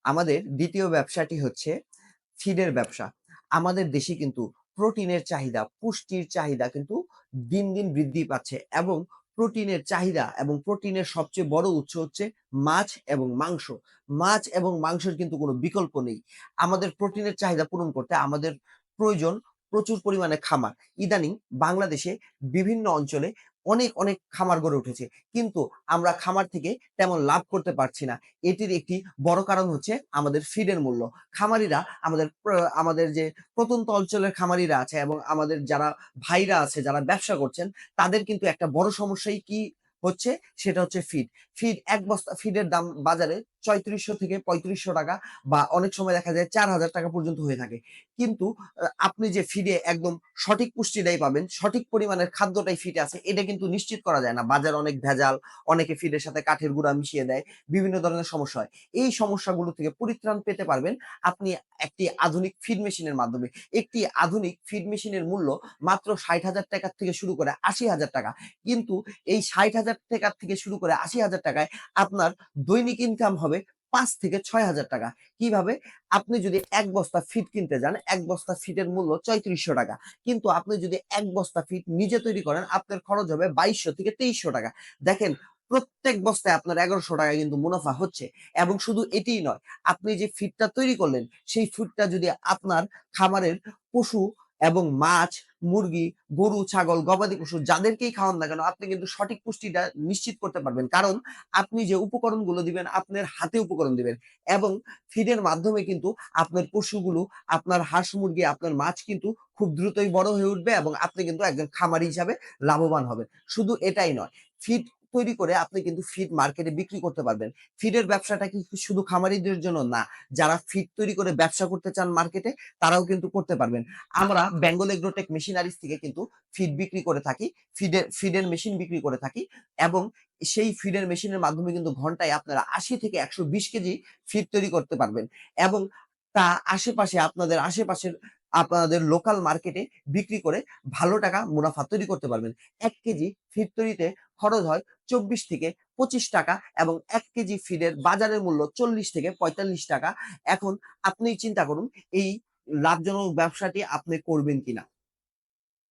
আমাদের দ্বিতীয় ব্যবসাটি হচ্ছে ফিডের ব্যবসা। আমাদের দেশে কিন্তু প্রোটিনের চাহিদা, পুষ্টির চাহিদা কিন্তু দিন, দিন বৃদ্ধি পাচ্ছে এবং প্রোটিনের চাহিদা এবং প্রোটিনের সবচেয়ে বড় উৎস হচ্ছে মাছ এবং মাংস। মাছ এবং মাংসের কিন্তু কোনো বিকল্প নেই। আমাদের প্রোটিনের চাহিদা পূরণ করতে আমাদের প্রয়োজন প্রচুর পরিমাণে খামার। ইদানিং বাংলাদেশে বিভিন্ন অঞ্চলে অনেক খামার গড়ে উঠেছে। কিন্তু আমরা খামার থেকে তেমন লাভ করতে পারছি না। এটির একটি বড় কারণ হচ্ছে আমাদের ফিডের মূল্য। খামারিরা আমাদের যে প্রত্যন্ত অঞ্চলের খামারিরা আছে এবং আমাদের যারা ভাইরা আছে যারা ব্যবসা করছেন, তাদের কিন্তু একটা বড় সমস্যাই কি হচ্ছে? সেটা হচ্ছে ফিড। এক বস্তা ফিডের দাম বাজারে ৳৩৪০০ থেকে ৳৩৫০০ বা অনেক সময় দেখা যায় ৳৪,০০০ পর্যন্ত হয়ে থাকে। কিন্তু আপনি যে ফিডে একদম সঠিক পুষ্টিটাই পাবেন, সঠিক পরিমাণের খাদ্যটাই ফিডে আছে, এটা কিন্তু নিশ্চিত করা যায় না। বাজারে অনেক ভেজাল, অনেকে ফিডের সাথে কাঠের গুঁড়া মিশিয়ে দেয়। বিভিন্ন ধরনের সমস্যা হয়। এই সমস্যাগুলো থেকে পরিত্রাণ পেতে পারবেন আপনি একটি আধুনিক ফিড মেশিনের মাধ্যমে। একটি আধুনিক ফিড মেশিনের মূল্য মাত্র ৳৬০,০০০ থেকে শুরু করে ৳৮০,০০০। কিন্তু এই ৳৬০,০০০ থেকে শুরু করে ৳৮০,০০০ আপনার দৈনিক ইনকাম হবে ৳৫,০০০ থেকে ৳৬,০০০। কিভাবে? আপনি যদি ১ বস্তা ফিড কিনতে যান, ১ বস্তা ফিডের মূল্য ৳৩৫০০। কিন্তু আপনি যদি ১ বস্তা ফিড নিজে তৈরি করেন, আপনার খরচ হবে ৳২২০০ থেকে ৳২৩০০। দেখেন প্রত্যেক বস্তায় আপনার ৳১১০০ কিন্তু মুনাফা হচ্ছে এবং শুধু এটিই নয়, আপনি যে ফিডটা তৈরি করলেন, সেই ফিডটা যদি আপনার খামারের পশু এবং মাছ, মুরগি, গরু, ছাগল, গবাদি পশু যাদেরকেই খাওয়ান না কেন, আপনি কিন্তু সঠিক পুষ্টিটা নিশ্চিত করতে পারবেন। কারণ আপনি যে উপকরণগুলো দিবেন, আপনার হাতে উপকরণ দিবেন এবং ফিডের মাধ্যমে কিন্তু আপনার পশুগুলো, আপনার হাঁস, মুরগি, আপনার মাছ কিন্তু খুব দ্রুতই বড় হয়ে উঠবে এবং আপনি কিন্তু একজন খামারি হিসাবে লাভবান হবেন। শুধু এটাই নয়, ফিড তৈরি করে আপনি কিন্তু ফিড মার্কেটে বিক্রি করতে পারবেন। ফিডের ব্যবসাটা কি শুধু খামারিদের জন্য না, যারা ফিড তৈরি করে ব্যবসা করতে চান মার্কেটে, তারাও কিন্তু করতে পারবেন। আমরা বেঙ্গল এগ্রোটেক মেশিনারিজ থেকে কিন্তু ফিড বিক্রি করে থাকি। ফিডের মেশিন বিক্রি করে থাকি এবং সেই ফিডের মেশিনের মাধ্যমে কিন্তু ঘন্টায় আপনারা ৮০ থেকে ১২০ কেজি ফিড তৈরি করতে পারবেন এবং তা আশেপাশের আপনাদের লোকাল মার্কেটে বিক্রি করে ভালো টাকা মুনাফা তৈরি করতে পারবেন। ১ কেজি ফিড তৈরিতে খরচ হয় ৳২৪ থেকে ৳২৫ এবং ১ কেজি ফিডের বাজারের মূল্য ৳৪০ থেকে ৳৪৫। এখন আপনিই চিন্তা করুন এই লাভজনক ব্যবসাটি আপনি করবেন কিনা?